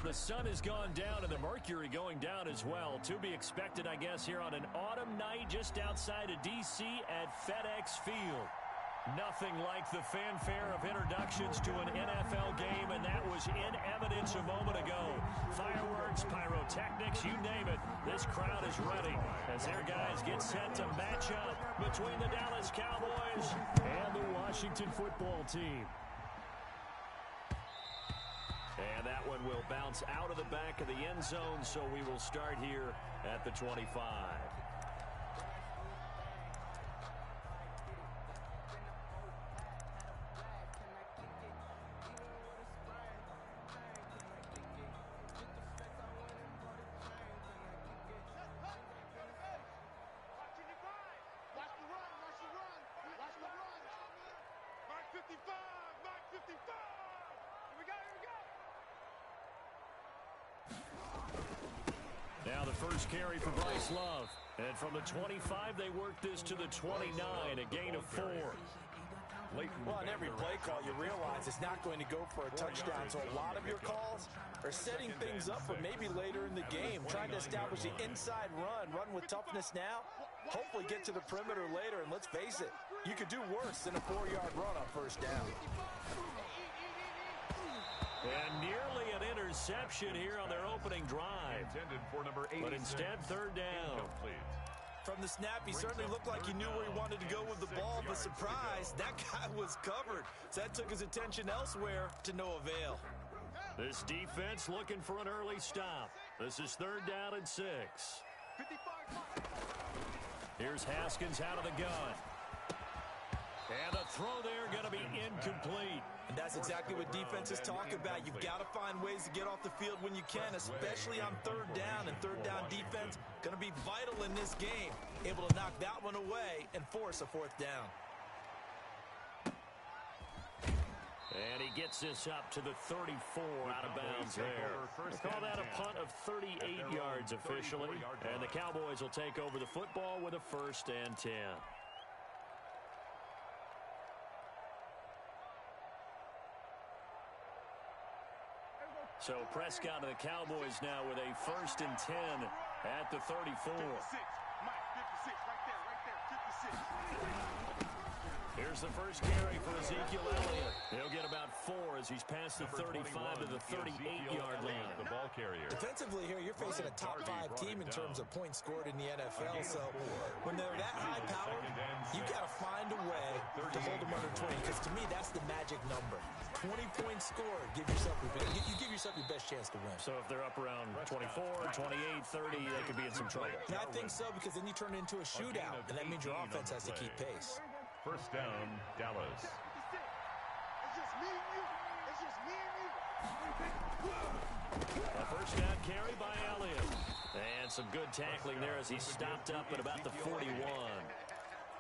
The sun has gone down and the mercury going down as well. To be expected, I guess, here on an autumn night just outside of D.C. at FedEx Field. Nothing like the fanfare of introductions to an NFL game, and that was in evidence a moment ago. Fireworks, pyrotechnics, you name it. This crowd is ready as their guys get set to match up between the Dallas Cowboys and the Washington football team. And that one will bounce out of the back of the end zone, so we will start here at the 25. Now the first carry for Bryce Love. And from the 25, they work this to the 29, a gain of 4. Well, on every play call, you realize it's not going to go for a touchdown. So a lot of your calls are setting things up for maybe later in the game, trying to establish the inside run with toughness now, hopefully get to the perimeter later. And let's face it, you could do worse than a 4-yard run on first down. And nearly an interception here on their opening drive. But instead, third down. From the snap, he certainly looked like he knew where he wanted to go with the ball, but surprise, that guy was covered. So that took his attention elsewhere to no avail. This defense looking for an early stop. This is third down and 6. Here's Haskins out of the gun. And the throw there going to be incomplete. And that's exactly what defenses talk about. You've got to find ways to get off the field when you can, especially on third down. And third down defense going to be vital in this game. Able to knock that one away and force a fourth down. And he gets this up to the 34 out of bounds there. They call that a punt of 38 yards officially. And the Cowboys will take over the football with a 1st and 10. So Prescott and the Cowboys now with a 1st and 10 at the 34. Here's the first carry for Ezekiel Elliott. He'll get about 4 as he's past the 35 to the 38-yard line. The ball carrier. Defensively here, you're facing a top 5 team in terms of points scored in the NFL. So when they're that high powered, you got to find a way to hold them under 20. Because to me, that's the magic number. 20 points scored. You give yourself your best chance to win. So if they're up around 24, 28, 30, they could be in some trouble. And I think so, because then you turn it into a shootout, and that means your offense has to keep pace. First down, Dallas. It's just me and you. It's just me and you. A first down carry by Elliott. And some good tackling there as he stopped up at about the 41.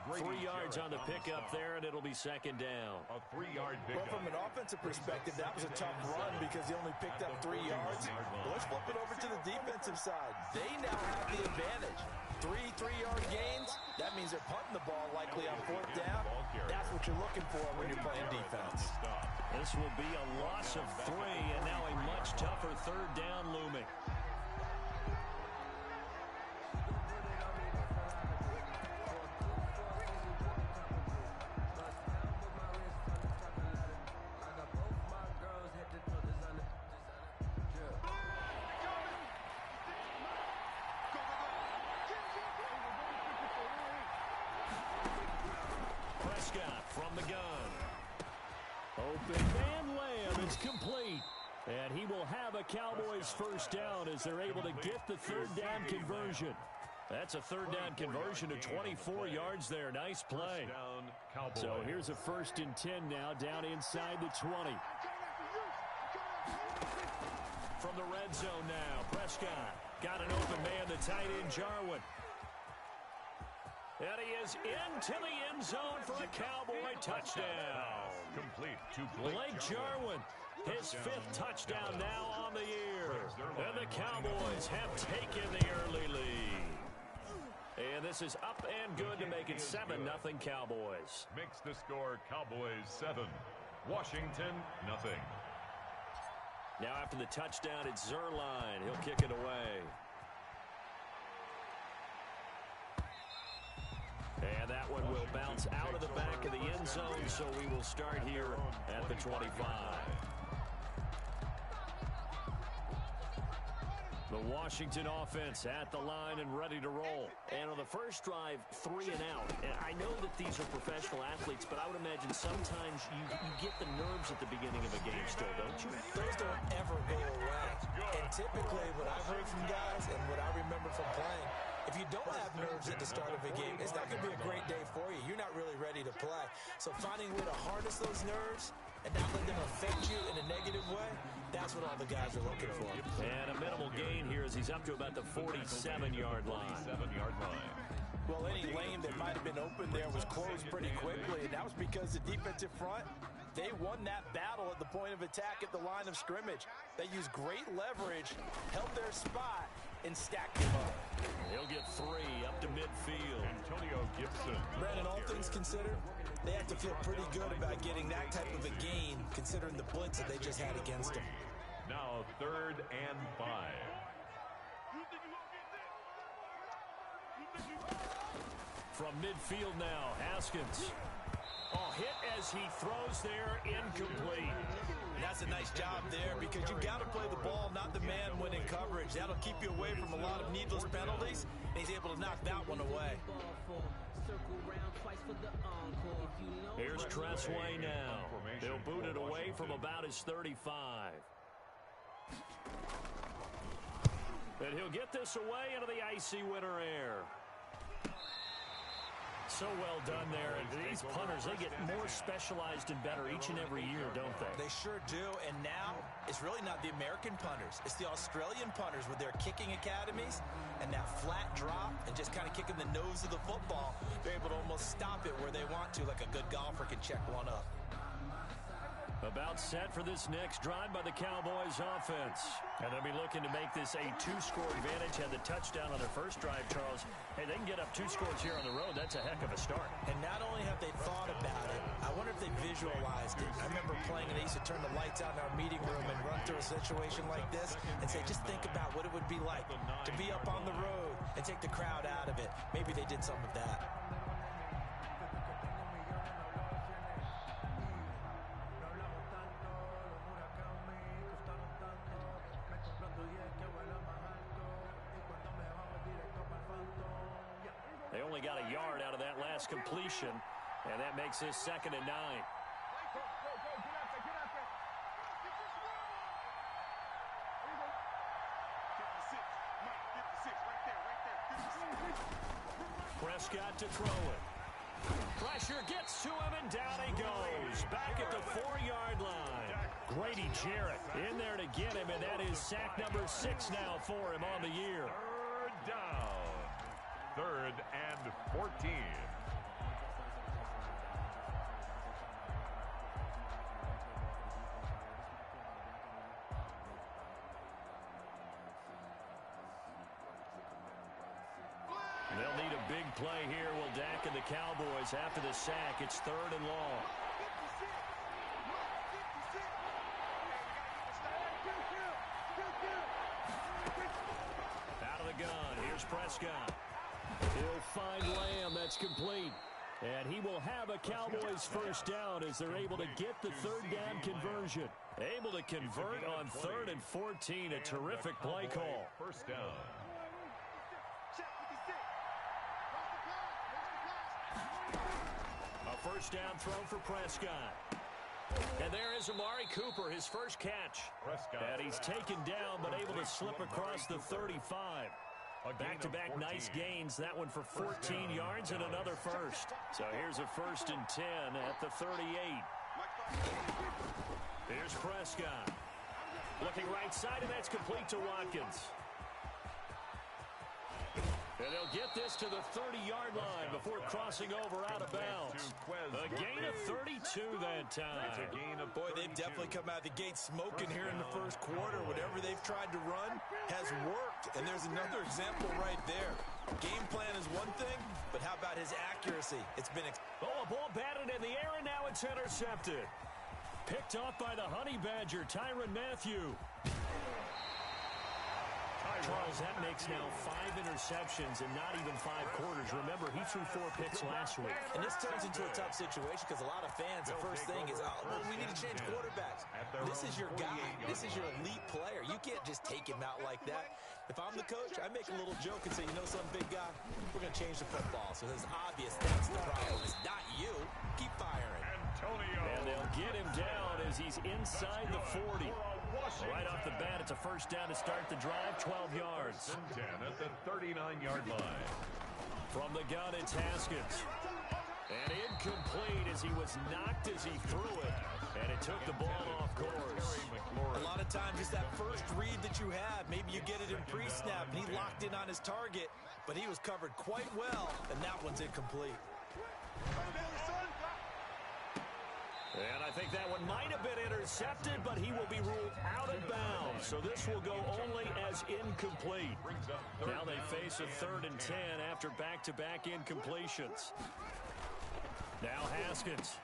3 yards on the pickup there, and it'll be second down. A 3-yard pickup. Well, from an offensive perspective, that was a tough run because he only picked up 3 yards. But let's flip it over to the defensive side. They now have the advantage. 3-3-yard gains. That means they're punting the ball likely on 4th down. That's what you're looking for when you're playing defense. This will be a loss of 3, and now a much tougher third down looming. From the gun. Open man layup. It's complete. And he will have a Cowboys first down as they're able to get the third down conversion. That's a third down conversion to 24 yards there. Nice play. So here's a 1st and 10 now down inside the 20. From the red zone now, Prescott. Got an open man, the tight end, Jarwin. And he is into the end zone for a Cowboy touchdown. Complete to Blake Jarwin, his 5th touchdown now on the year. And the Cowboys have taken the early lead. And this is up and good to make it 7-0 Cowboys. Makes the score Cowboys 7, Washington nothing. Now after the touchdown, it's Zuerlein. He'll kick it away. And that one will bounce out of the back of the end zone, so we will start here at the 25. The Washington offense at the line and ready to roll. And on the first drive, 3 and out. And I know that these are professional athletes, but I would imagine sometimes you get the nerves at the beginning of a game still, don't you? Those don't ever go away. And typically what I've heard from guys and what I remember from playing, if you don't have nerves at the start of a game, it's not going to be a great day for you. You're not really ready to play. So finding a way to harness those nerves and not let them affect you in a negative way, that's what all the guys are looking for. And a minimal gain here as he's up to about the 47-yard line. 47-yard line. Well, any lane that might have been open there was closed pretty quickly, and that was because the defensive front, they won that battle at the point of attack at the line of scrimmage. They used great leverage, held their spot, and stacked them up. He'll get 3 up to midfield. Antonio Gibson. Brandon, all things considered, they have to feel pretty good about getting that type of a gain, considering the blitz that they just had against them. Now 3rd and 5. From midfield now, Haskins. Oh, hit as he throws there, incomplete. And that's a nice job there because you've got to play the ball, not the man when in coverage. That'll keep you away from a lot of needless penalties, and he's able to knock that one away. Here's Tressway now. They'll boot it away from about his 35. And he'll get this away into the icy winter air. So well done there. And these punters, they get more specialized and better each and every year, don't they? They sure do. And now it's really not the American punters. It's the Australian punters with their kicking academies and that flat drop and just kind of kicking the nose of the football. They're able to almost stop it where they want to, like a good golfer can check one up. About set for this next drive by the Cowboys offense. And they'll be looking to make this a 2-score advantage. Had the touchdown on their first drive, Charles. Hey, they can get up 2 scores here on the road. That's a heck of a start. And not only have they thought about it, I wonder if they visualized it. I remember playing and they used to turn the lights out in our meeting room and run through a situation like this and say, just think about what it would be like to be up on the road and take the crowd out of it. Maybe they did some of that. They only got a yard out of that last completion, and that makes this 2nd and 9. Prescott to throw it. Pressure gets to him, and down he goes. Back at the 4-yard line. Grady Jarrett in there to get him, and that is sack number 6 now for him on the year. 3rd down. 3rd and 14. They'll need a big play here. Will Dak and the Cowboys after the sack. It's 3rd and long. Out of the gun. Here's Prescott. He'll find Lamb. That's complete. And he will have a Cowboys first down as they're able to get the 3rd down conversion. Able to convert on 3rd and 14. A terrific play call. First down. A first down throw for Prescott. And there is Amari Cooper, his first catch. Prescott. And he's taken down but able to slip across the 35. Back-to-back nice gains. That one for 14 yards and another first. So here's a 1st and 10 at the 38. Here's Prescott. Looking right side, and that's complete to Watkins. And they'll get this to the 30-yard line before crossing over out of bounds. A gain of 32 that time. Boy, they've definitely come out of the gate smoking here in the first quarter. Whatever they've tried to run has worked. And there's another example right there. Game plan is one thing, but how about his accuracy? It's been... A ball batted in the air, and now it's intercepted. Picked off by the Honey Badger, Tyrann Mathieu. Charles, that makes now 5 interceptions in not even 5 quarters. Remember, he threw 4 picks last week. And this turns into a tough situation because a lot of fans, the first thing is, well, we need to change quarterbacks. This is your guy. This is your elite player. You can't just take him out like that. If I'm the coach, I make a little joke and say, you know something, big guy? We're going to change the football. So it's obvious that's the problem. It's not you. Keep firing. And they'll get him down as he's inside the 40. Right off the bat, it's a first down to start the drive, 12 yards. 10 at the 39-yard line. From the gun, it's Haskins. And incomplete as he was knocked as he threw it. And it took the ball off course. A lot of times it's that first read that you have. Maybe you get it in pre-snap, and he locked in on his target, but he was covered quite well, and that one's incomplete. And I think that one might have been intercepted, but he will be ruled out of bounds. So this will go only as incomplete. Now they face a 3rd and 10 after back-to-back incompletions. Now Haskins.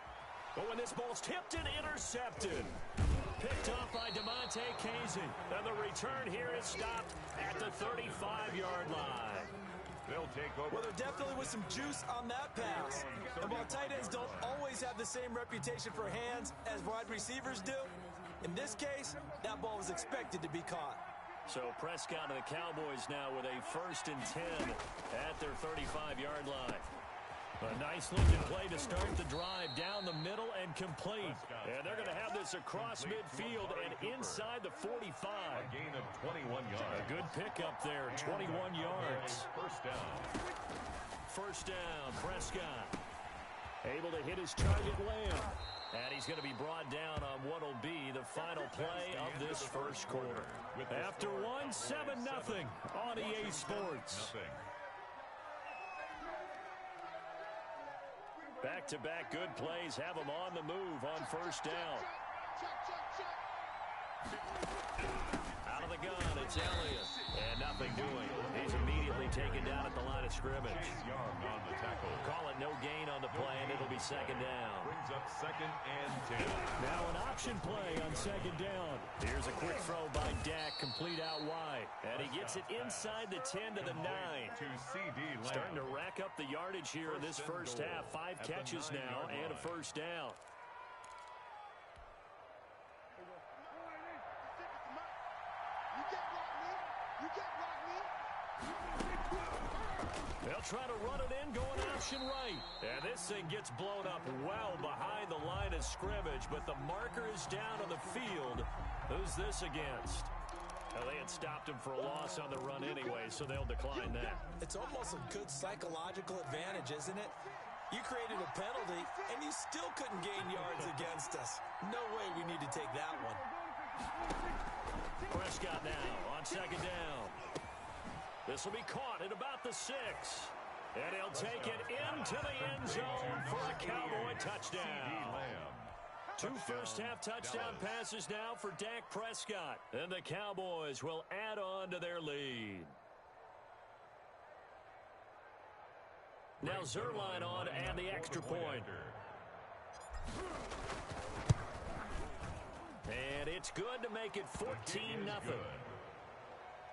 But when this ball's tipped and intercepted. Picked off by DeMonte Casey. And the return here is stopped at the 35-yard line. They'll take over. Well, there definitely was some juice on that pass. And while tight ends don't always have the same reputation for hands as wide receivers do, in this case, that ball was expected to be caught. So Prescott and the Cowboys now with a 1st and 10 at their 35-yard line. A nice looking play to start the drive down the middle and complete. And they're going to have this across midfield and inside the 45. A gain of 21 yards. A good pickup there, 21 yards. First down. First down, Prescott. Able to hit his target Lamb. And he's going to be brought down on what will be the final play of this first quarter. After one, 7-0 on EA Sports. Back-to-back good plays have him on the move on first down. Out of the gun, it's Elliott. And nothing doing. He's immediately taken down at the line of scrimmage. Young on the tackle. Call it no gain on the play, and it'll be 2nd down. Brings up 2nd and 10. Now an option play on 2nd down. Here's a quick throw by Dak, complete out wide. And he gets it inside the 10 to the 9. To CD Lamb. Starting to rack up the yardage here in this first half. 5 catches now and a first down. They'll try to run it in, going option right. And this thing gets blown up well behind the line of scrimmage, but the marker is down on the field. Who's this against? Well, they had stopped him for a loss on the run anyway, so they'll decline that. It's almost a good psychological advantage, isn't it? You created a penalty, and you still couldn't gain yards against us. No way we need to take that one. Prescott now on 2nd down. This will be caught at about the 6. And he'll take it into the end zone for a Cowboy touchdown. 2 first-half touchdown passes now for Dak Prescott. And the Cowboys will add on to their lead. Now Zuerlein on and the extra point. And it's good to make it 14-0.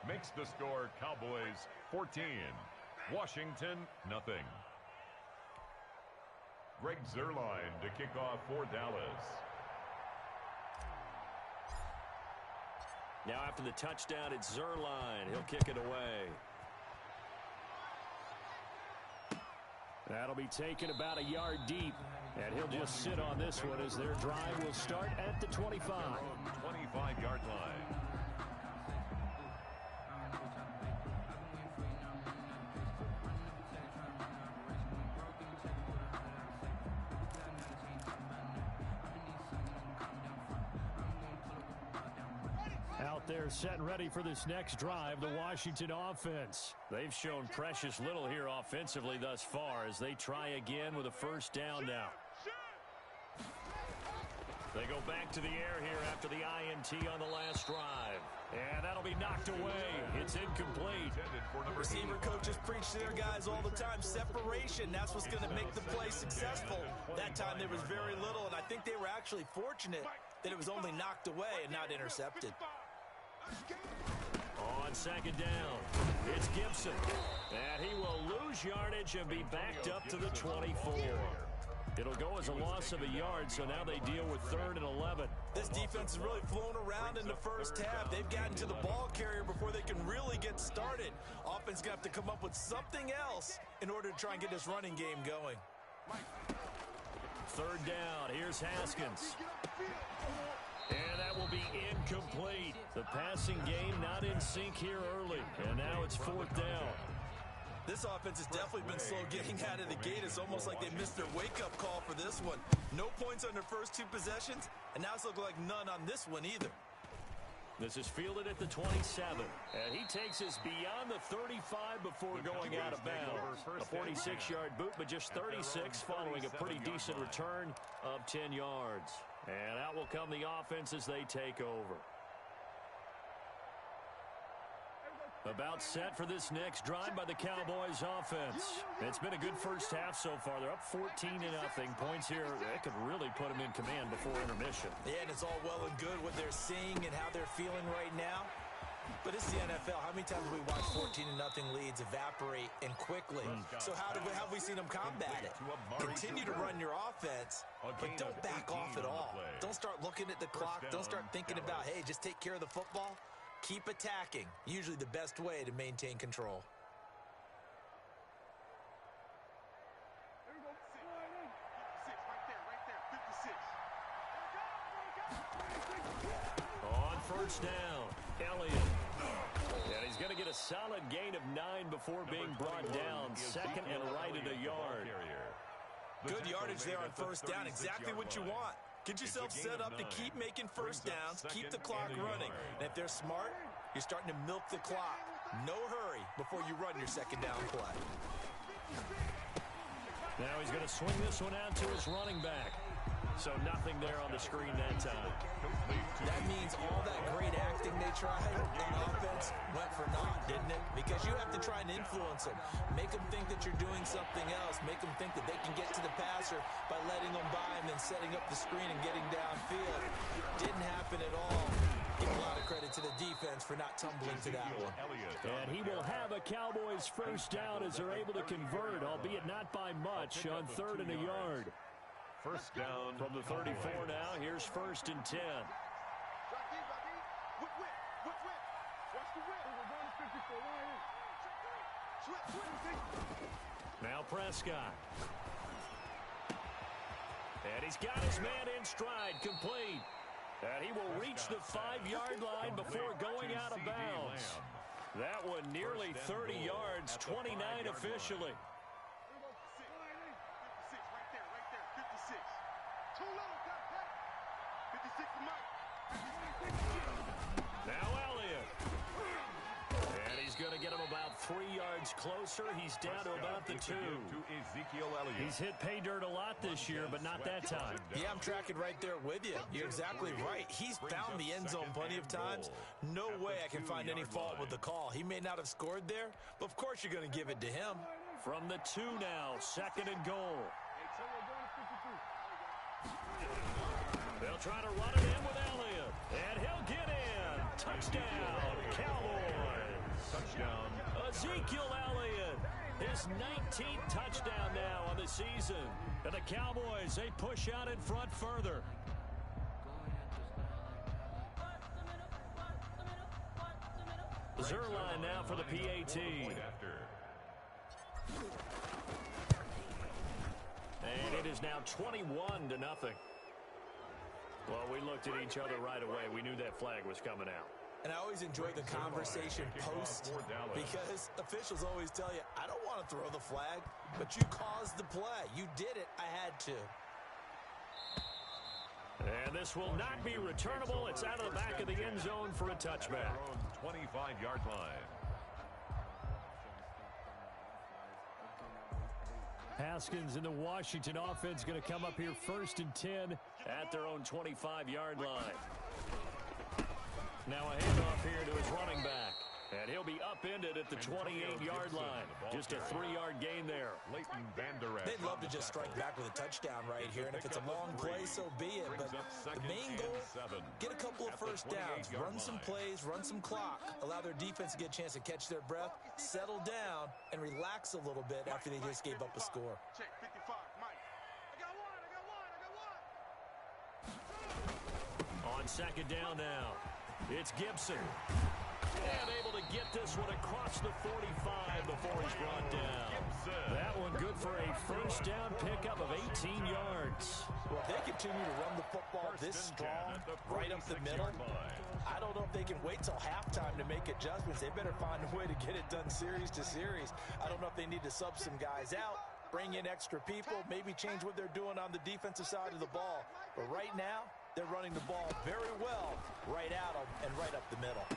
Makes the score Cowboys 14. Washington, nothing. Greg Zuerlein to kick off for Dallas. Now after the touchdown, it's Zuerlein. He'll kick it away. That'll be taken about a yard deep. And he'll just sit on this one as their drive will start at the 25. 25-yard line. They're set and ready for this next drive, the Washington offense. They've shown precious little here offensively thus far as they try again with a first down now. They go back to the air here after the INT on the last drive. And that'll be knocked away. It's incomplete. Receiver coaches preach to their guys all the time. Separation, that's what's going to make the play successful. That time there was very little, and I think they were actually fortunate that it was only knocked away and not intercepted. On second down, it's Gibson. And he will lose yardage and be backed up to the 24. It'll go as a loss of a yard, so now they deal with 3rd and 11. This defense has really flown around in the first half. They've gotten to the ball carrier before they can really get started. Offense going to have to come up with something else in order to try and get this running game going. 3rd down, here's Haskins. And that will be incomplete. The passing game not in sync here early, and now it's 4th down. This offense has definitely been slow getting out of the gate. It's almost like they missed their wake-up call for this one. No points on their first 2 possessions, and now it's looking like none on this one either. This is fielded at the 27, and he takes us beyond the 35 before going out of bounds. A 46-yard boot, but just 36 following a pretty decent return of 10 yards. And out will come the offense as they take over. About set for this next drive by the Cowboys offense. It's been a good first half so far. They're up 14-0. Points here, that could really put them in command before intermission. Yeah, and it's all well and good what they're seeing and how they're feeling right now. But it's the NFL. How many times have we watched 14-0 leads evaporate and quickly? So how have we seen them combat it? Continue to run your offense, but don't back off at all. Don't start looking at the clock. Don't start thinking about, hey, just take care of the football. Keep attacking. Usually the best way to maintain control. On first down, Elliott. And he's going to get a solid gain of 9 before being brought down. 2nd and right at a yard. Good yardage there on first down. Exactly what you want. Get yourself set up to keep making first downs, keep the clock running. And if they're smart, you're starting to milk the clock. No hurry before you run your second down play. Now he's going to swing this one out to his running back. So nothing there on the screen that time. That means all that great acting they tried on offense went for naught, didn't it? Because you have to try and influence them. Make them think that you're doing something else. Make them think that they can get to the passer by letting them by and then setting up the screen and getting downfield. Didn't happen at all. Give a lot of credit to the defense for not tumbling to that one. And he will have a Cowboys first down as they're able to convert, albeit not by much, on 3rd and a yard. First down from the 34 now. Here's 1st and 10. Now Prescott. And he's got his man in stride, complete. And he will reach the 5-yard line before going out of bounds. That one nearly 30 yards, 29 officially. Now Elliott. And he's going to get him about 3 yards closer. He's down to about the 2. He's hit pay dirt a lot this year, but not that time. Yeah, I'm tracking right there with you. You're exactly right. He's found the end zone plenty of times. No way I can find any fault with the call. He may not have scored there, but of course you're going to give it to him. From the 2 now, 2nd and goal. They'll try to run it in with Elliott, and he'll get in. Touchdown, Cowboys. Touchdown. Ezekiel Elliott, his 19th touchdown now on the season. And the Cowboys, they push out in front further. Zerline now for the PAT. And it is now 21-0. Well, we looked at each other right away. We knew that flag was coming out. And I always enjoy the conversation post because officials always tell you, I don't want to throw the flag, but you caused the play. You did it. I had to. And this will not be returnable. It's out of the back of the end zone for a touchback. 25-yard line. Haskins in the Washington offense going to come up here 1st and 10 at their own 25-yard line. Now a handoff here to his running back. And he'll be upended at the 28-yard line. Just a 3-yard gain there. Leighton Vander Esch. They'd love to just strike back with a touchdown right here, and if it's a long play, so be it. But the main goal, get a couple of first downs, run some plays, run some clock, allow their defense to get a chance to catch their breath, settle down, and relax a little bit after they just gave up a score. Check 55, Mike. I got one. On 2nd down now, it's Gibson. And able to get this one across the 45 before he's brought down. That one good for a first down pickup of 18 yards. Well, if they continue to run the football this strong, right up the middle, I don't know if they can wait till halftime to make adjustments. They better find a way to get it done series to series. I don't know if they need to sub some guys out, bring in extra people, maybe change what they're doing on the defensive side of the ball. But right now, they're running the ball very well right at them and right up the middle.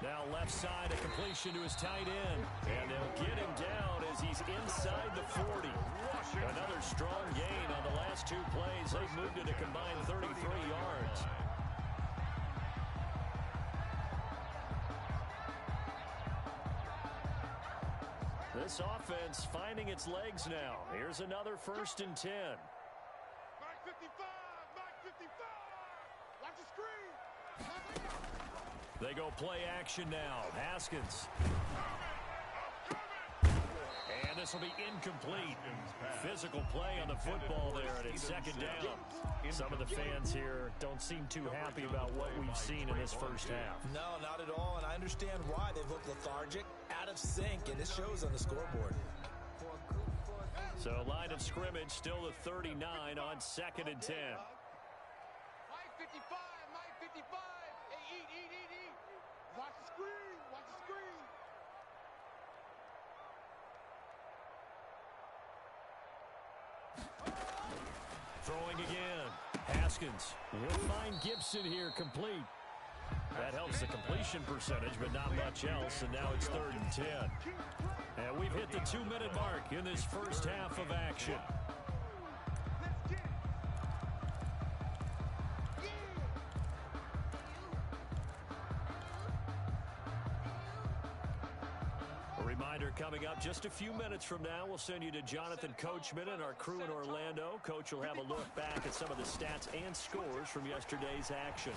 Now left side, a completion to his tight end. And they'll get him down as he's inside the 40. Another strong gain on the last 2 plays. They've moved it a combined 33 yards. This offense finding its legs now. Here's another 1st and 10. Mike 55, Mike 55. Watch the screen. They go play action now. Haskins. And this will be incomplete. Physical play on the football there, and it's 2nd down. Some of the fans here don't seem too happy about what we've seen in this first half. No, not at all, and I understand why. They've looked lethargic, out of sync, and it shows on the scoreboard. So line of scrimmage still the 39 on 2nd and 10. Mike 55, Mike 55. Hey, eat. Watch the screen, watch the screen. Throwing again. Haskins will find Gibson here complete. That helps the completion percentage, but not much else, and now it's 3rd and 10. And we've hit the 2-minute mark in this first half of action. Reminder coming up just a few minutes from now, we'll send you to Jonathan Coachman and our crew in Orlando. Coach will have a look back at some of the stats and scores from yesterday's action.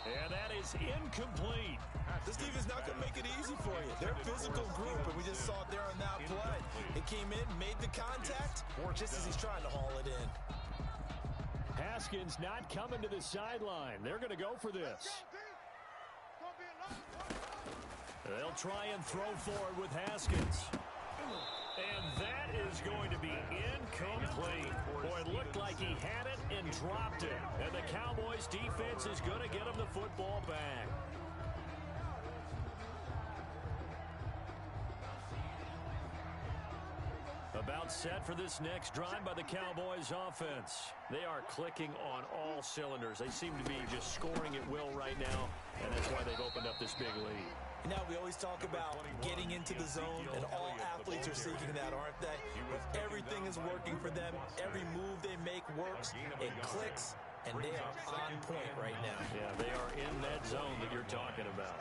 And that is incomplete. This defense not going to make it easy for you. They're a physical group, and we just saw it there on that play. It came in, made the contact, just as he's trying to haul it in. Haskins not coming to the sideline. They're going to go for this. They'll try and throw forward with Haskins. And that is going to be incomplete. Boy, it looked like he had it and dropped it. And the Cowboys defense is going to get him the football back. About set for this next drive by the Cowboys offense. They are clicking on all cylinders. They seem to be just scoring at will right now, and that's why they've opened up this big lead. Now, we always talk about getting into the zone, and all athletes are seeking that, aren't they? Everything is working for them. Every move they make works. It clicks, and they are on point right now. Yeah, they are in that zone that you're talking about.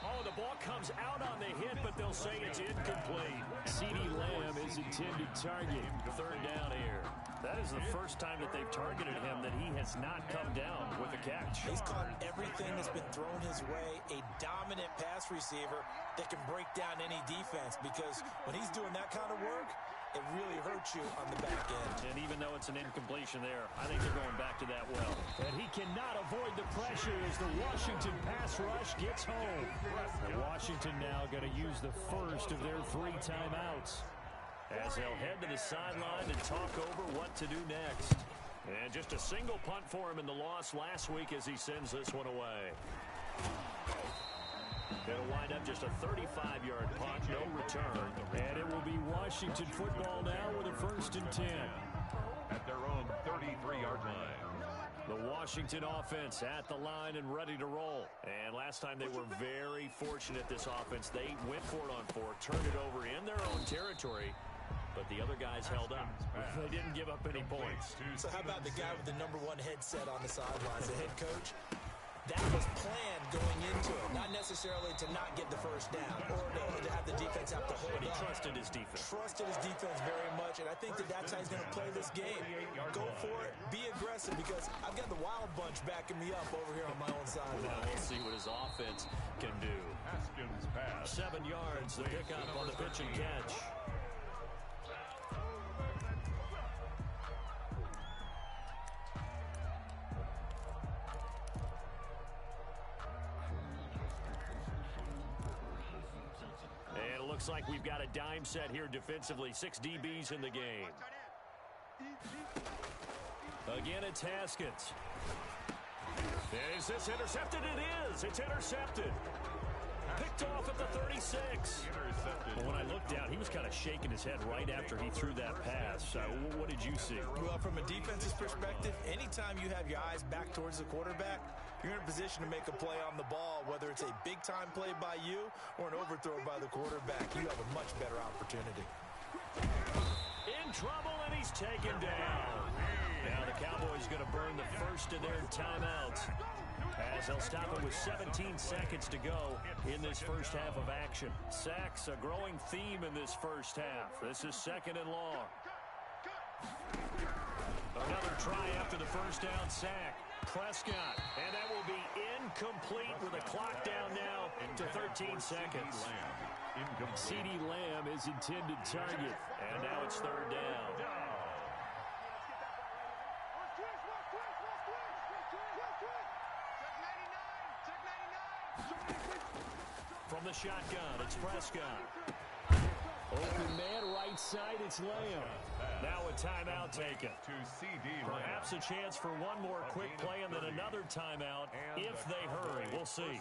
Oh, the ball comes out on the hit, but they'll say it's incomplete. CeeDee Lamb is intended target. 3rd down here. That is the first time that they've targeted him that he has not come down with a catch. He's caught everything that's been thrown his way. A dominant pass receiver that can break down any defense, because when he's doing that kind of work, it really hurts you on the back end. And even though it's an incompletion there, I think they're going back to that well. And he cannot avoid the pressure as the Washington pass rush gets home. And Washington now going to use the first of their 3 timeouts, as they'll head to the sideline and talk over what to do next. And just a single punt for him in the loss last week as he sends this one away. It'll wind up just a 35-yard punt, no return. And it will be Washington football now with a 1st and 10. The Washington offense at the line and ready to roll. And last time they were very fortunate, this offense. They went for it on 4, turned it over in their own territory, but the other guys held up. They didn't give up any points. So how about the guy with the #1 headset on the sidelines, the head coach? That was planned going into it, not necessarily to not get the first down or to have the defense have to hold But he up. trusted his defense. Trusted his defense very much, and I think that's how he's going to play this game. Go for it, be aggressive, because I've got the Wild Bunch backing me up over here on my own side. Now we'll see what his offense can do. Haskins pass. 7 yards, the pickup on the pitch and catch. And it looks like we've got a dime set here defensively. 6 DBs in the game. Again, it's Haskins. Is this intercepted? It is. It's intercepted. Picked off at the 36. But when I looked down, he was kind of shaking his head right after he threw that pass. What did you see? Well, from a defense's perspective, anytime you have your eyes back towards the quarterback, you're in a position to make a play on the ball, whether it's a big-time play by you or an overthrow by the quarterback. You have a much better opportunity. In trouble, and he's taken down. Now the Cowboys going to burn the first of their timeouts, as they'll stop it with 17 seconds to go in this first half of action. Sacks, a growing theme in this first half. This is 2nd and long. Another try after the first down sack. Prescott, and that will be incomplete with a clock down now to 13 seconds. CeeDee Lamb is intended target, and now it's 3rd down. From the shotgun, it's Prescott. Open man, right side, it's Lamb. Now a timeout taken. To CeeDee Lamb. Perhaps a chance for one more quick play and then another timeout if they hurry. We'll see.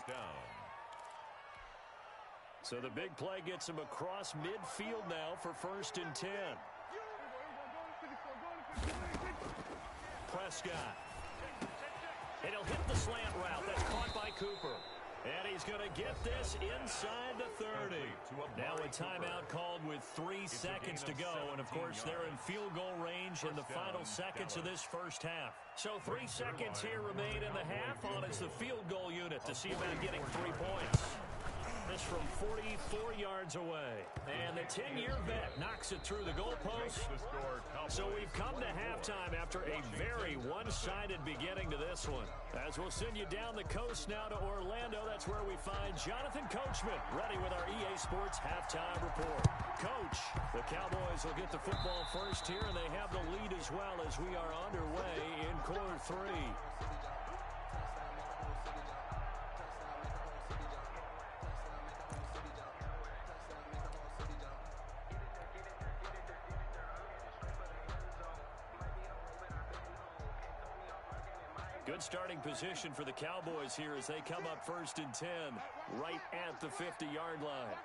So the big play gets him across midfield now for 1st and 10. Prescott. And he'll hit the slant route. That's caught by Cooper. And he's going to get this inside the 30. Now a timeout called with 3 seconds to go. And, of course, they're in field goal range in the final seconds of this first half. So 3 seconds here remain in the half on as the field goal unit to see about getting 3 points. This from 44 yards away. And the 10-year vet knocks it through the goalpost. So we've come to halftime after a very one-sided beginning to this one. As we'll send you down the coast now to Orlando, that's where we find Jonathan Coachman ready with our EA Sports Halftime Report. Coach, the Cowboys will get the football first here, and they have the lead as well as we are underway in quarter 3. Good starting position for the Cowboys here as they come up 1st and 10, right at the 50-yard line.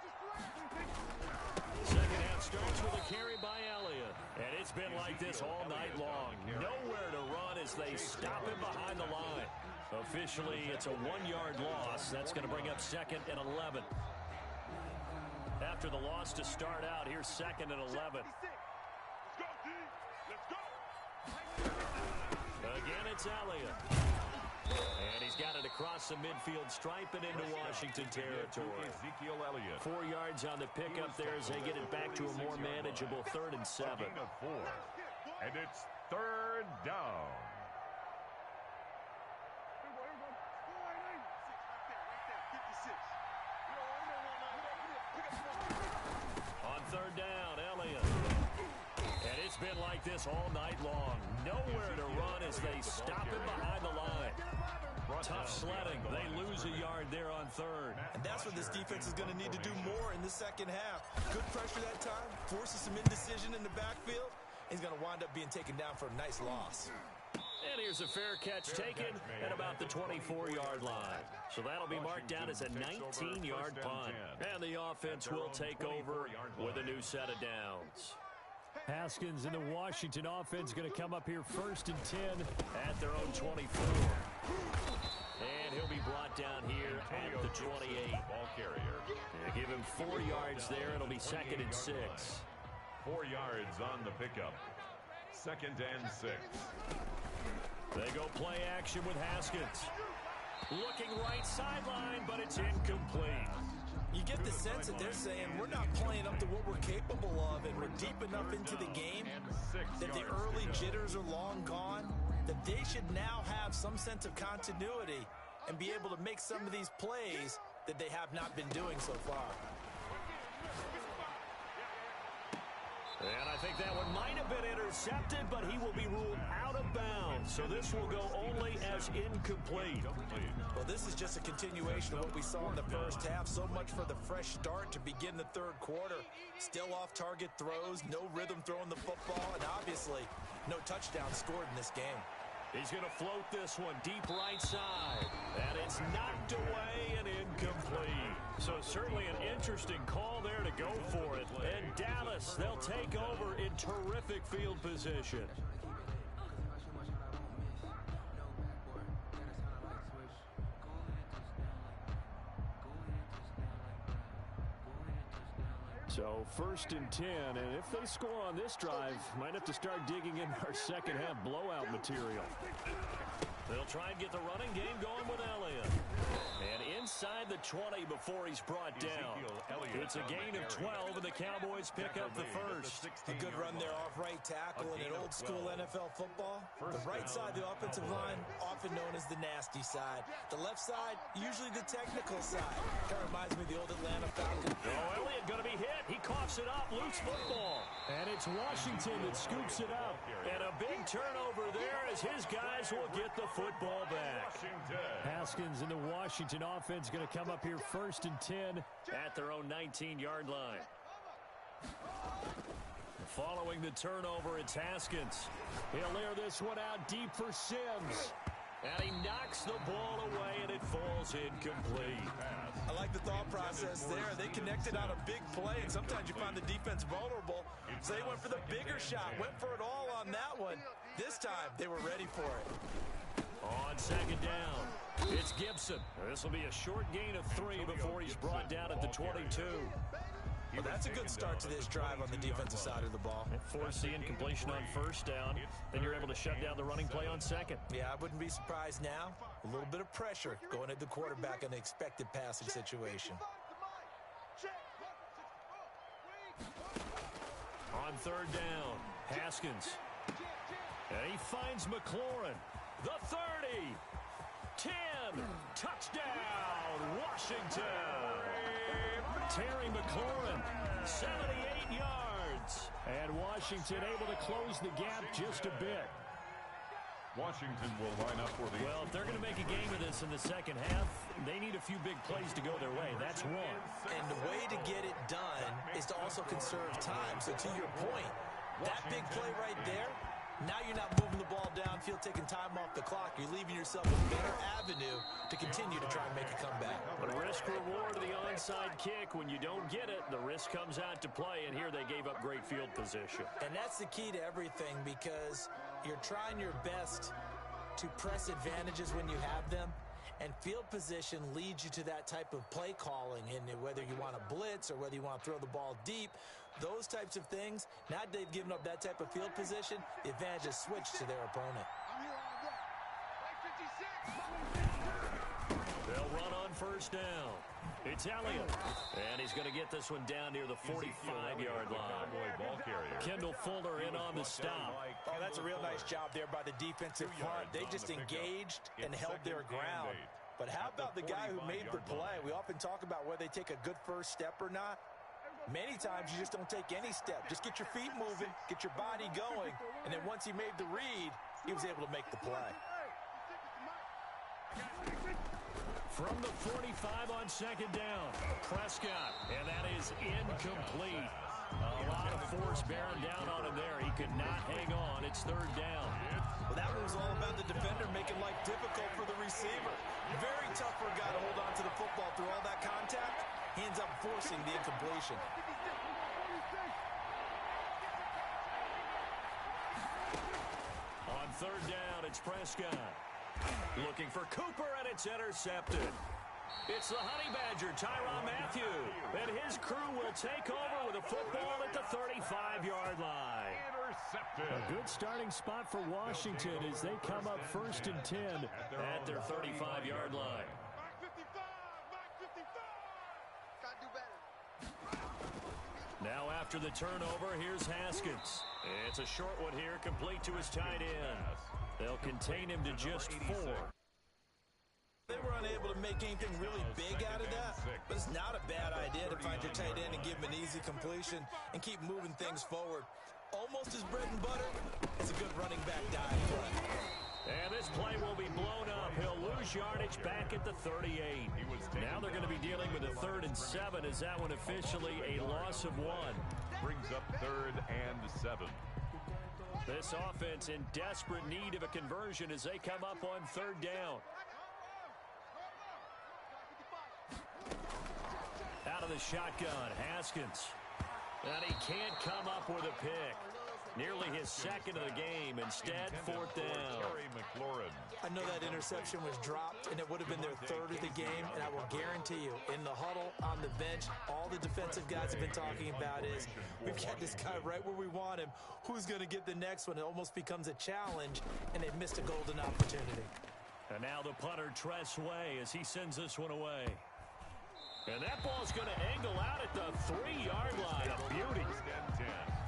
Second half starts with a carry by Elliott. And it's been like this all night long. Nowhere to run as they stop him behind the line. Officially, it's a 1-yard loss. That's going to bring up 2nd and 11. After the loss to start out, here's 2nd and 11. Again, it's Elliott. And he's got it across the midfield stripe and into Washington territory. Ezekiel Elliott. 4 yards on the pickup there as they get it back to a more manageable 3rd and 7. Of 4. And it's 3rd down. On 3rd down, Elliott. And it's been like this all night long. Nowhere to run as they stop him behind the line. Tough sledding. They lose a yard there on 3rd. And that's what this defense is going to need to do more in the second half. Good pressure that time, forces some indecision in the backfield. He's going to wind up being taken down for a nice loss. And here's a fair catch taken at about the 24-yard line. So that'll be marked down as a 19-yard punt. And the offense will take over with a new set of downs. Haskins and the Washington offense going to come up here 1st and 10 at their own 24. And he'll be brought down here at the 28. Ball carrier. Yeah, give him 4 yards there. It'll be 2nd and 6. 4 yards on the pickup. 2nd and 6. They go play action with Haskins. Looking right sideline, but it's incomplete. You get the sense that they're saying we're not playing up to what we're capable of, and we're deep enough into the game that the early jitters are long gone, that they should now have some sense of continuity and be able to make some of these plays that they have not been doing so far. And I think that one might have been intercepted, but he will be ruled out of bounds. So this will go only as incomplete. Well, this is just a continuation of what we saw in the first half. So much for the fresh start to begin the third quarter. Still off-target throws, no rhythm throwing the football, and obviously no touchdown scored in this game. He's going to float this one deep right side. And it's knocked away and incomplete. So certainly an interesting call there to go for it. And Dallas, they'll take over in terrific field position. So 1st and 10, and if they score on this drive, might have to start digging in our second half blowout material. They'll try and get the running game going with Elliott. And inside the 20 before he's brought down. It's a gain of 12, and the Cowboys pick up the first. A good run there off right tackle in an old-school NFL football. The right side, the offensive line, often known as the nasty side. The left side, usually the technical side. Kind of reminds me of the old Atlanta Falcons. Oh, Elliott going to be hit. He coughs it up, loose football. And it's Washington that scoops it up. And a big turnover there as his guys will get the football back. Haskins and the Washington offense going to come up here 1st and 10 at their own 19-yard line. Following the turnover, it's Haskins. He'll air this one out deep for Sims. And he knocks the ball away, and it falls incomplete. I like the thought process there. They connected on a big play, and sometimes you find the defense vulnerable. So they went for the bigger shot, went for it all on that one. This time, they were ready for it. On 2nd down, it's Gibson. This will be a short gain of 3 before he's brought down at the 22. Well, that's a good start to this drive on the defensive side of the ball. Force the incompletion on 1st down. Then you're able to shut down the running play on 2nd. Yeah, I wouldn't be surprised now. A little bit of pressure going at the quarterback in an expected passing situation. On 3rd down, Haskins. And he finds McLaurin. The 30. 10. Touchdown, Washington. Terry McLaurin, 78 yards. And Washington able to close the gap just a bit. Washington will line up for the... Well, if they're going to make a game of this in the second half, they need a few big plays to go their way. That's one. And the way to get it done is to also conserve time. So to your point, that big play right there, now you're not moving the ball downfield, taking time off the clock. You're leaving yourself a better avenue to continue to try and make a comeback. But risk-reward of the onside kick. When you don't get it, the risk comes out to play, and here they gave up great field position. And that's the key to everything, because you're trying your best to press advantages when you have them, and field position leads you to that type of play calling, and whether you want to blitz or whether you want to throw the ball deep, those types of things, now that they've given up that type of field position, the advantage is switched to their opponent. They'll run on 1st down. It's Elliott. And he's going to get this one down near the 45-yard line. Kendall Fuller in on the stop. Oh, that's a real nice job there by the defensive front. They just engaged and held their ground. But how about the guy who made the play? We often talk about whether they take a good first step or not. Many times you just don't take any step. Just get your feet moving, get your body going, and then once he made the read, he was able to make the play. From the 45 on 2nd down, Prescott, and that is incomplete. A lot of force bearing down on him there. He could not hang on. It's 3rd down. Well, that was all about the defender making life difficult for the receiver. Very tough for a guy to hold on to the football through all that contact. He ends up forcing the incompletion. third down. It's Prescott. Looking for Cooper, and it's intercepted. It's the Honey Badger, Tyrann Mathieu, and his crew will take over with a football at the 35-yard line. Intercepted. A good starting spot for Washington as they come up 1st and 10 at their 35-yard line. Mark 55, Mark 55. Gotta do better. Now after the turnover, here's Haskins. It's a short one here, complete to his tight end. They'll contain him to just 4. They were unable to make anything really big out of that, but it's not a bad idea to find your tight end and give him an easy completion and keep moving things forward. Almost his bread and butter is a good running back dive play. And this play will be blown up. He'll lose yardage back at the 38. Now they're going to be dealing with a 3rd and 7. Is that one officially a loss of 1? Brings up 3rd and 7. This offense in desperate need of a conversion as they come up on 3rd down. Out of the shotgun, Haskins. And he can't come up with a pick. Nearly his 2nd of the game. Instead, 4th down. I know that interception was dropped, and it would have been their 3rd of the game, and I will guarantee you, in the huddle, on the bench, all the defensive guys have been talking about is, we've got this guy right where we want him. Who's going to get the next one? It almost becomes a challenge, and they've missed a golden opportunity. And now the punter, Tress Way, as he sends this one away. And that ball's going to angle out at the 3-yard line. A beauty.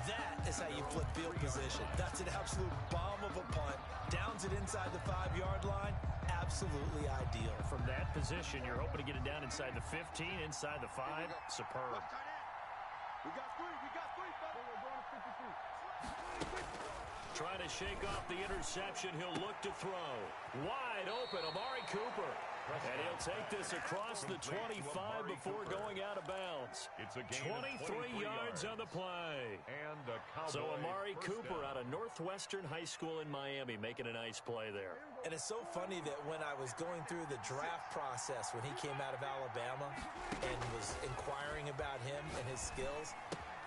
That is how you flip field position. That's an absolute bomb of a punt. Downs it inside the 5-yard line. Absolutely ideal. From that position, you're hoping to get it down inside the 15, inside the 5. Superb. We got 3, fellas. We're going to 53. Trying to shake off the interception. He'll look to throw. Wide open, Amari Cooper. And he'll take this across the 25 before going out of bounds. It's a gain 23 yards on the play. And a So Cowboy Amari Cooper down. out of Northwestern High School in Miami making a nice play there. And it's so funny that when I was going through the draft process when he came out of Alabama and was inquiring about him and his skills,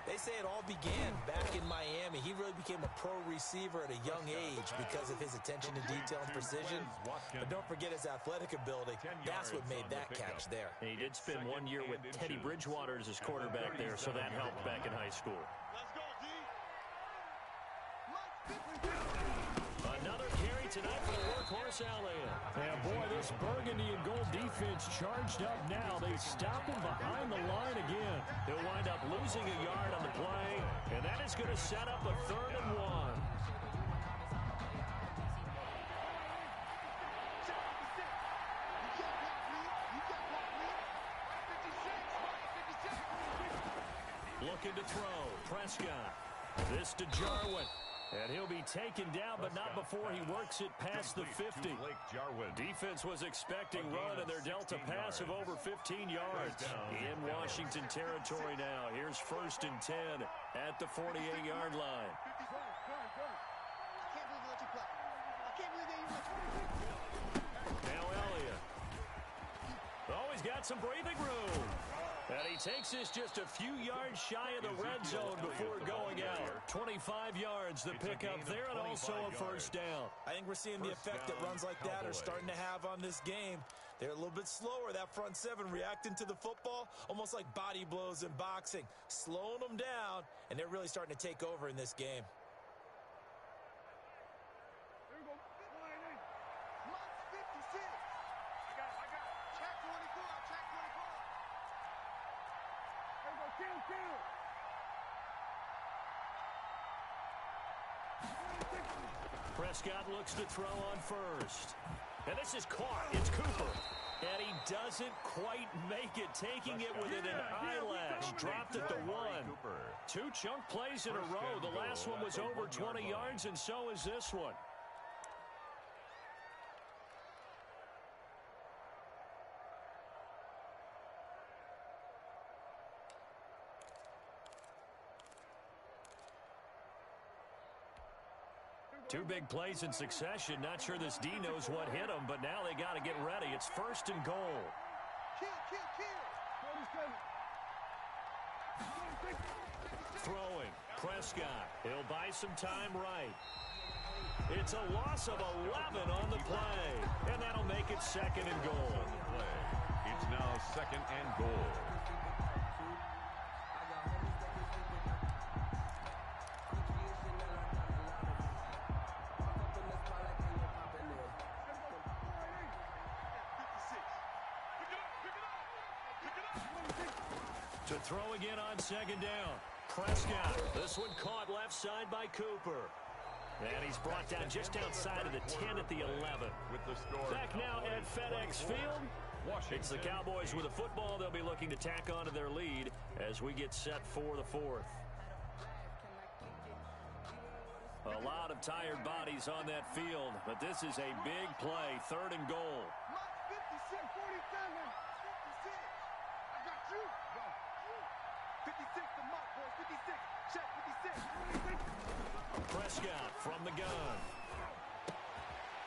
they say it all began back in Miami. He really became a pro receiver at a young age because of his attention to detail and precision. But don't forget his athletic ability. That's what made that catch there. And he did spend 1 year with Teddy Bridgewater as his quarterback there, so that helped back in high school. Another carry tonight for the workhorse Allen. And boy, this burgundy and gold defense charged up now. They stop him behind the line again. He'll wind up losing a yard on the play, and that is going to set up a 3rd and 1. Looking to throw. Prescott. This to Jarwin. And he'll be taken down, but not before he works it past the 50. Defense was expecting run, and they're dealt a pass of over 15 yards. In Washington territory now. Here's 1st and 10 at the 48-yard line. Now Elliott. Oh, he's got some breathing room. And he takes this just a few yards shy of the red zone before going out. 25 yards, the pickup there, and also a 1st down. I think we're seeing the effect that runs like that are starting to have on this game. They're a little bit slower, that front 7 reacting to the football, almost like body blows in boxing, slowing them down, and they're really starting to take over in this game. Prescott looks to throw on 1st. And this is caught. It's Cooper. And he doesn't quite make it, taking it within an eyelash. Dropped at the 1. 2 chunk plays in a row. The last one was over 20 yards, and so is this one. Two big plays in succession. Not sure this D knows what hit him, but now they got to get ready. It's 1st and goal. Throwing. Prescott. He'll buy some time right. It's a loss of 11 on the play, and that'll make it second and goal. It's now second and goal. To throw again on second down. Prescott. This one caught left side by Cooper. And he's brought down just outside of the 10 at the 11. With the score. Back now at FedEx Field. It's the Cowboys with the football. They'll be looking to tack on to their lead as we get set for the fourth. A lot of tired bodies on that field, but this is a big play. Third and goal. 56, 47. 56. I got you. 56 to Mott, boys. 56. Check 56. Prescott from the gun.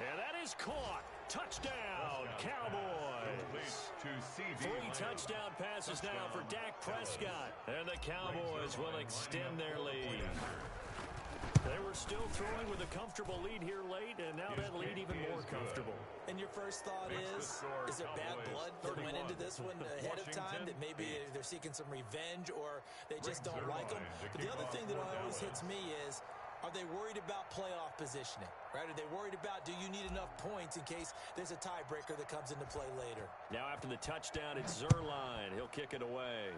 And that is caught. Touchdown, Cowboys. Three touchdown passes now for Dak Prescott. And the Cowboys will extend their lead. They were still throwing with a comfortable lead here late, and now that lead even more comfortable. And your first thought is there bad blood that went into this one ahead of time, that maybe they're seeking some revenge or they just don't like them? But the other thing that always hits me is, are they worried about playoff positioning, right? Are they worried about, do you need enough points in case there's a tiebreaker that comes into play later? Now after the touchdown, it's Zuerlein. He'll kick it away.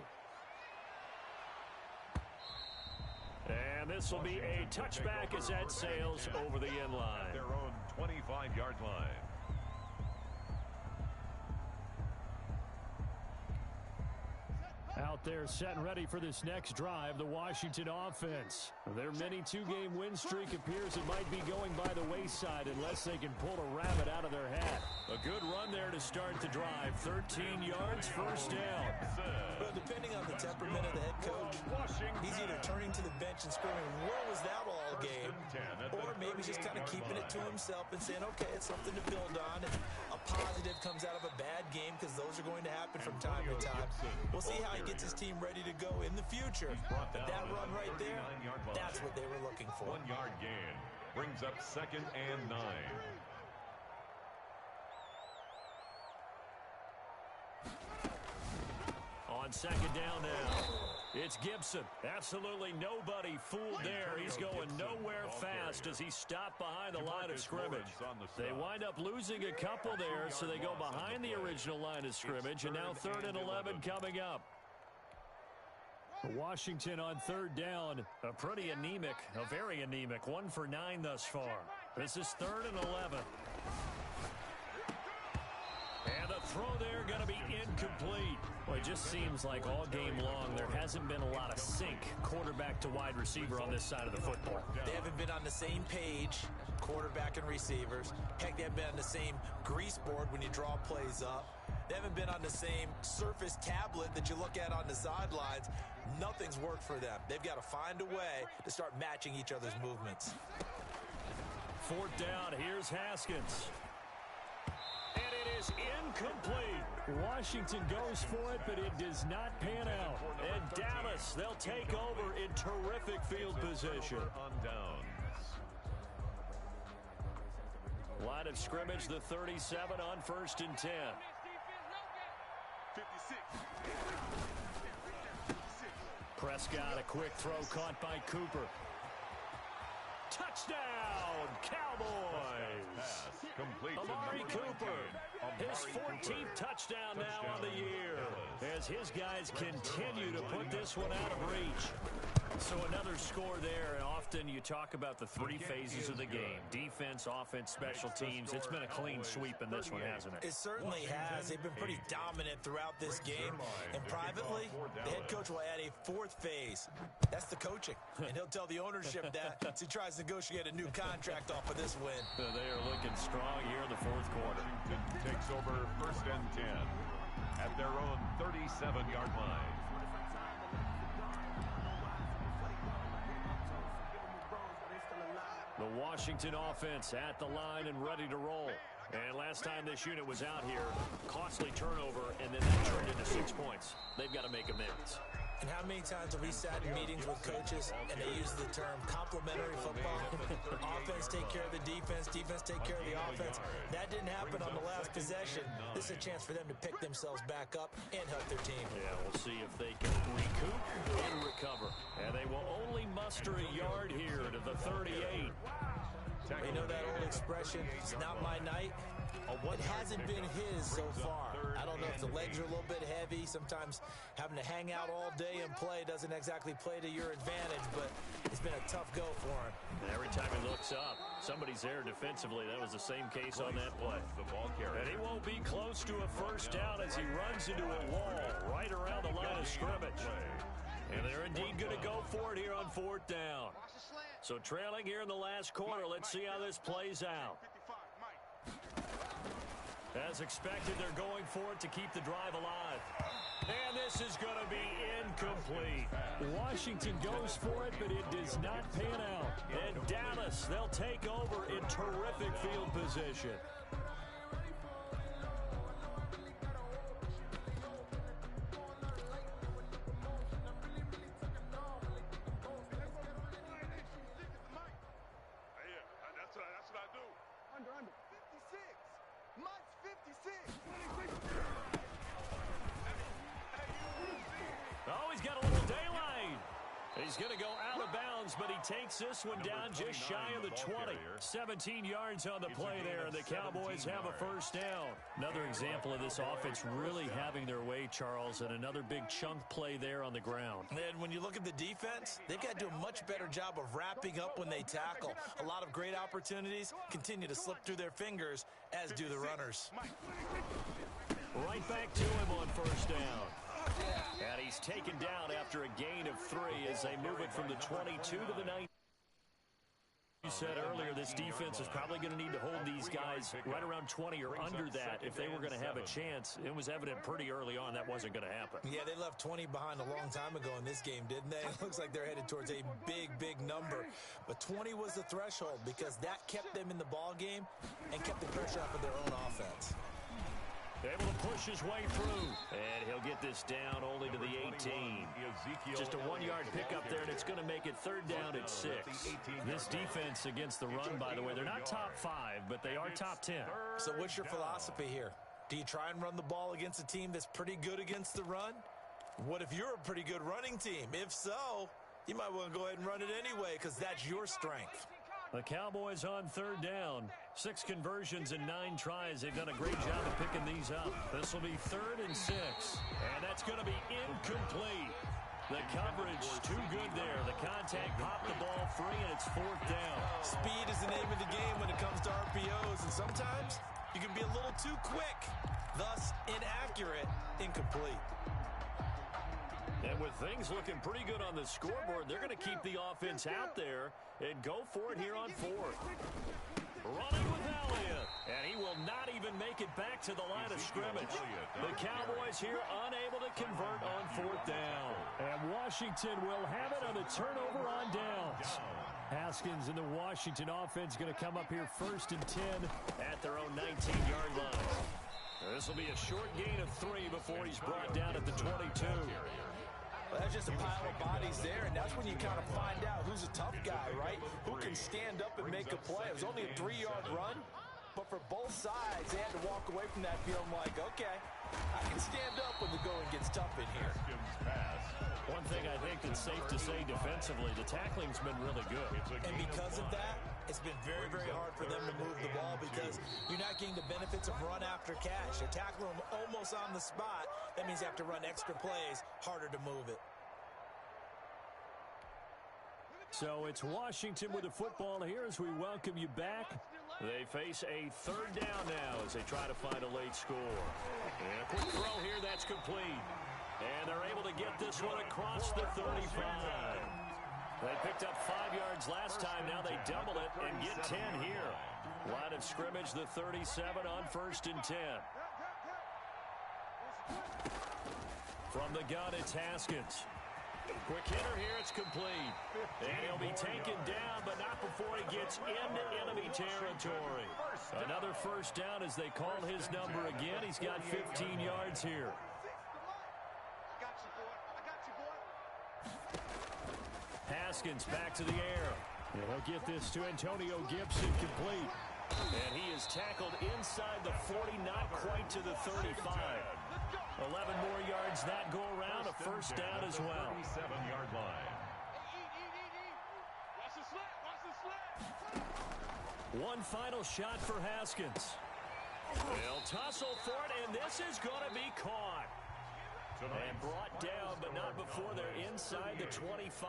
And this will be a touchback as that sails over the end line. Their own 25-yard line. Out there set and ready for this next drive, the Washington offense. Their mini two-game win streak appears it might be going by the wayside unless they can pull a rabbit out of their hat. A good run there to start the drive. 13 yards, first down. Well, depending on the temperament of the head coach, he's either turning to the bench and screaming, where was that all game? Or maybe just kind of keeping it to himself and saying, okay, it's something to build on. And a positive comes out of a bad game, because those are going to happen from time to time. We'll see how he gets his team ready to go in the future. But that run right there, that's what they were looking for. 1 yard gain brings up second and 9. On second down now, it's Gibson. Absolutely nobody fooled there. He's going nowhere fast as he stopped behind the line of scrimmage. They wind up losing a couple there, so they go behind the original line of scrimmage, and now 3rd and 11 coming up. Washington on third down, a pretty anemic, a very anemic, 1 for 9 thus far. This is 3rd and 11. And the throw there going to be incomplete. Well, it just seems like all game long there hasn't been a lot of sync quarterback to wide receiver on this side of the football. They haven't been on the same page, quarterback and receivers. Heck, they haven't been on the same grease board when you draw plays up. They haven't been on the same surface tablet that you look at on the sidelines. Nothing's worked for them. They've got to find a way to start matching each other's movements. 4th down, here's Haskins. And it is incomplete. Washington goes for it, but it does not pan out. And Dallas, they'll take over in terrific field position. On downs. Line of scrimmage, the 37 on 1st and 10. 56. Prescott, a quick throw caught by Cooper. Touchdown, Cowboys! Amari Cooper, his 14th touchdown now on the year, as his guys continue to put this one out of reach. So another score there, and often you talk about the 3 phases of the game. Defense, offense, special teams. It's been a clean sweep in this one, hasn't it? It certainly has. They've been pretty dominant throughout this game. And privately, the head coach will add a 4th phase. That's the coaching. And he'll tell the ownership that as he tries to negotiate a new contract off of this win. They are looking strong here in the 4th quarter. Washington takes over 1st and 10 at their own 37-yard line. The Washington offense at the line and ready to roll. And last time this unit was out here, costly turnover, and then that turned into 6 points. They've got to make amends. And how many times have we sat in meetings with coaches and they use the term complementary football? Offense take care of the defense, defense take care of the offense. That didn't happen on the last possession. This is a chance for them to pick themselves back up and help their team. Yeah, we'll see if they can recoup and recover. And they will only muster a yard here to the 38. You know that old expression, it's not my night? It hasn't been his so far. I don't know if the legs are a little bit heavy. Sometimes having to hang out all day and play doesn't exactly play to your advantage, but it's been a tough go for him. And every time he looks up, somebody's there defensively. That was the same case on that play. The ball carrier. And he won't be close to a first down as he runs into a wall right around the line of scrimmage. And they're indeed going to go for it here on 4th down. So trailing here in the last quarter, let's see how this plays out. As expected, they're going for it to keep the drive alive. And this is going to be incomplete. Washington goes for it, but it does not pan out. And Dallas, they'll take over in terrific field position. He's going to go out of bounds, but he takes this one down just shy of the 20. 17 yards on the play there, and the Cowboys have a first down. Another example of this offense really having their way, Charles, and another big chunk play there on the ground. And when you look at the defense, they've got to do a much better job of wrapping up when they tackle. A lot of great opportunities continue to slip through their fingers, as do the runners. Right back to him on first down. And he's taken down after a gain of 3 as they move it from the 22 to the 19. You said earlier this defense is probably going to need to hold these guys right around 20 or under that if they were going to have a chance. It was evident pretty early on that wasn't going to happen. Yeah, they left 20 behind a long time ago in this game, didn't they? It looks like they're headed towards a big, big number. But 20 was the threshold because that kept them in the ball game and kept the pressure off of their own offense. Able to push his way through. And he'll get this down only to the 18. Just a 1-yard pickup there, and it's going to make it 3rd down at 6. This defense against the run, by the way, they're not top 5, but they are top 10. So what's your philosophy here? Do you try and run the ball against a team that's pretty good against the run? What if you're a pretty good running team? If so, you might want to go ahead and run it anyway because that's your strength. The Cowboys on 3rd down. 6 conversions and 9 tries. They've done a great job of picking these up. This will be 3rd and 6. And that's going to be incomplete. The coverage too good there. The contact popped the ball free, and it's 4th down. Speed is the name of the game when it comes to RPOs, and sometimes you can be a little too quick. Thus, inaccurate, incomplete. And with things looking pretty good on the scoreboard, they're going to keep the offense out there and go for it here on 4th. Running with Elliott, and he will not even make it back to the line of scrimmage. The Cowboys here unable to convert on 4th down. And Washington will have it on the turnover on downs. Haskins and the Washington offense going to come up here 1st and 10 at their own 19-yard line. This will be a short gain of 3 before he's brought down at the 22. Well, that's just a pile of bodies there, and that's when you kind of find out who's a tough guy, right? Who can stand up and make a play. It was only a 3-yard run, but for both sides, they had to walk away from that feeling like, okay, I can stand up when the going gets tough in here. One thing I think that's safe to say defensively, the tackling's been really good. And because of that, it's been very, very hard for them to move the ball because you're not getting the benefits of run after catch. You tackle them almost on the spot. That means you have to run extra plays, harder to move it. So it's Washington with the football here as we welcome you back. They face a 3rd down now as they try to find a late score. And a quick throw here, that's complete. And they're able to get this one across the 35. They picked up 5 yards last time. Now they double it and get 10 here. Line of scrimmage, the 37 on 1st and 10. From the gun, it's Haskins. Quick hitter here, it's complete. And he'll be taken down, but not before he gets into enemy territory. Another first down as they call his number again. He's got 15 yards here. Haskins back to the air. And they'll get this to Antonio Gibson complete. And he is tackled inside the 40, not quite to the 35. 11 more yards that go around, a first down as well. 37-yard line. Watch the slap, watch the slap. One final shot for Haskins. They'll tussle for it, and this is going to be caught. And brought down, but not before they're inside the 25.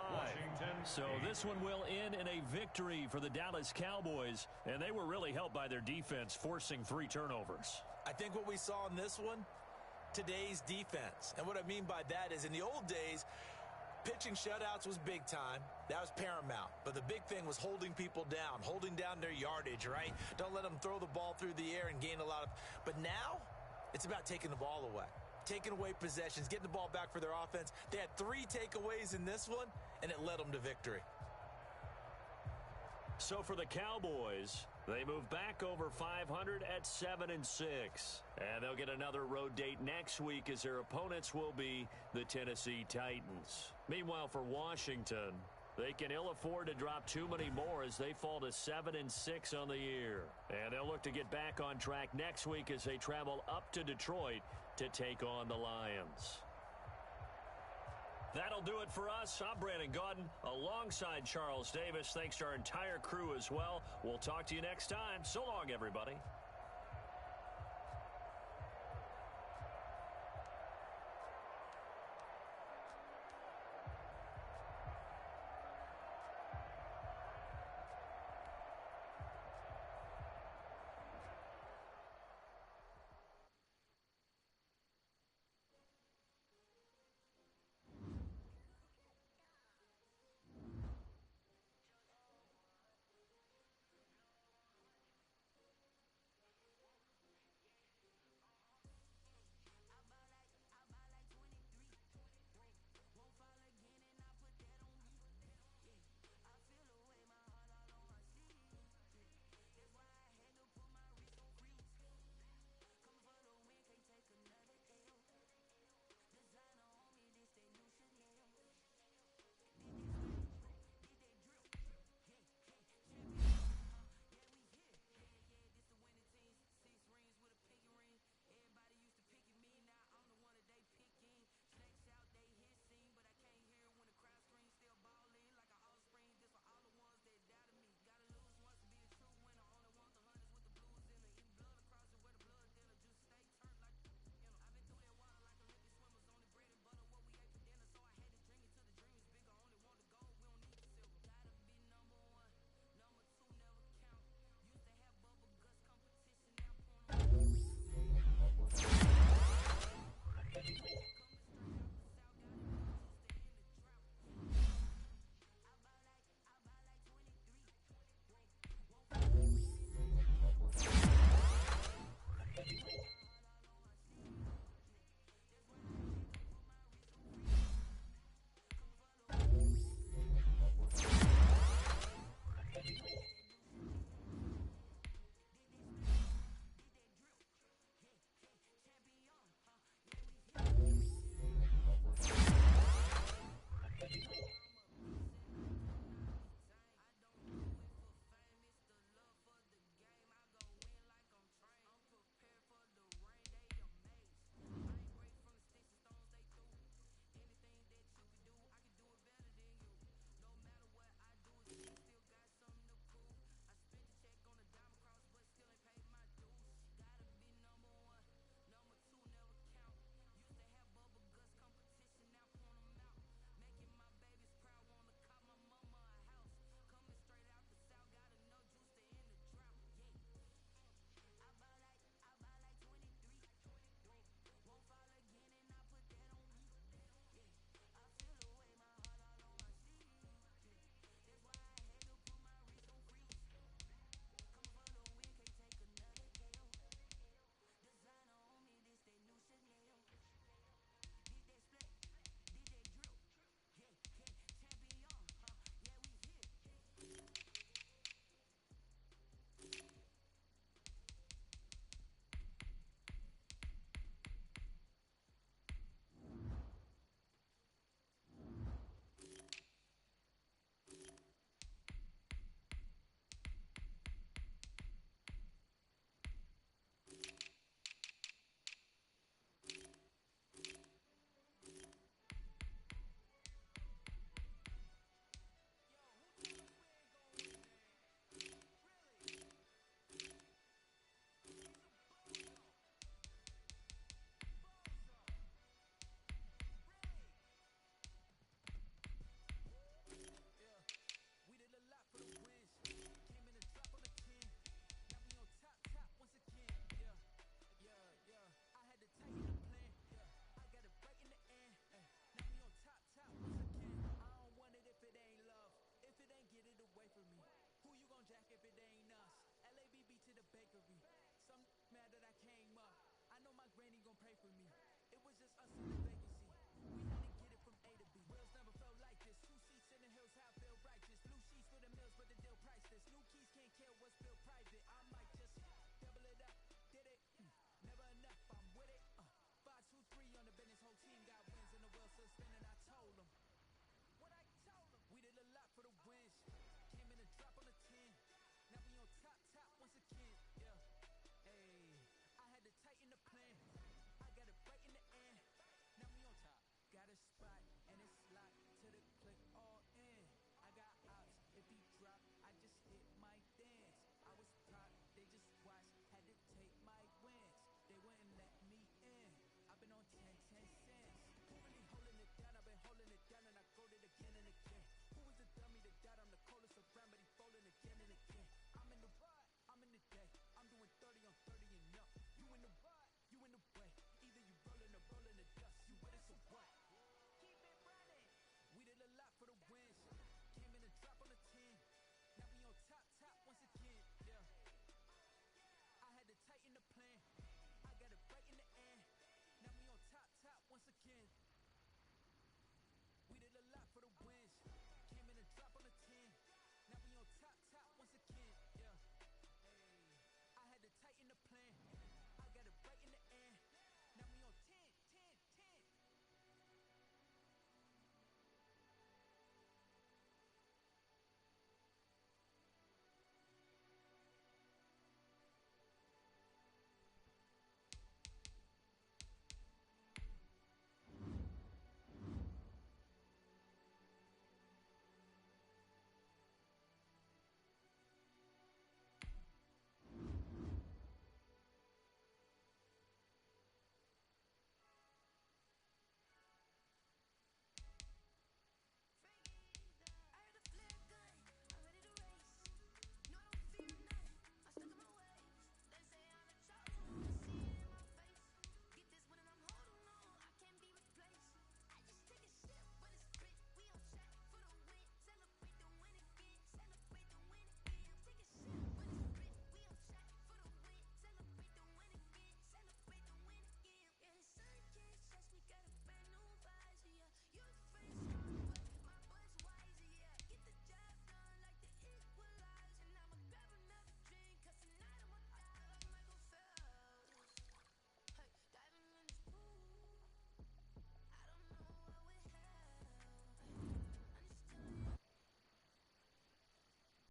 So this one will end in a victory for the Dallas Cowboys, and they were really helped by their defense, forcing 3 turnovers. I think what we saw in this one, today's defense. And what I mean by that is in the old days, pitching shutouts was big time. That was paramount. But the big thing was holding people down, holding down their yardage, right? Don't let them throw the ball through the air and gain a lot of... But now, it's about taking the ball away. Taking away possessions, getting the ball back for their offense. They had 3 takeaways in this one, and it led them to victory. So for the Cowboys, they move back over 500 at 7-6. And they'll get another road date next week as their opponents will be the Tennessee Titans. Meanwhile, for Washington, they can ill afford to drop too many more as they fall to 7-6 on the year. And they'll look to get back on track next week as they travel up to Detroit to take on the Lions. That'll do it for us. I'm Brandon Gaudin alongside Charles Davis. Thanks to our entire crew as well. We'll talk to you next time. So long, everybody.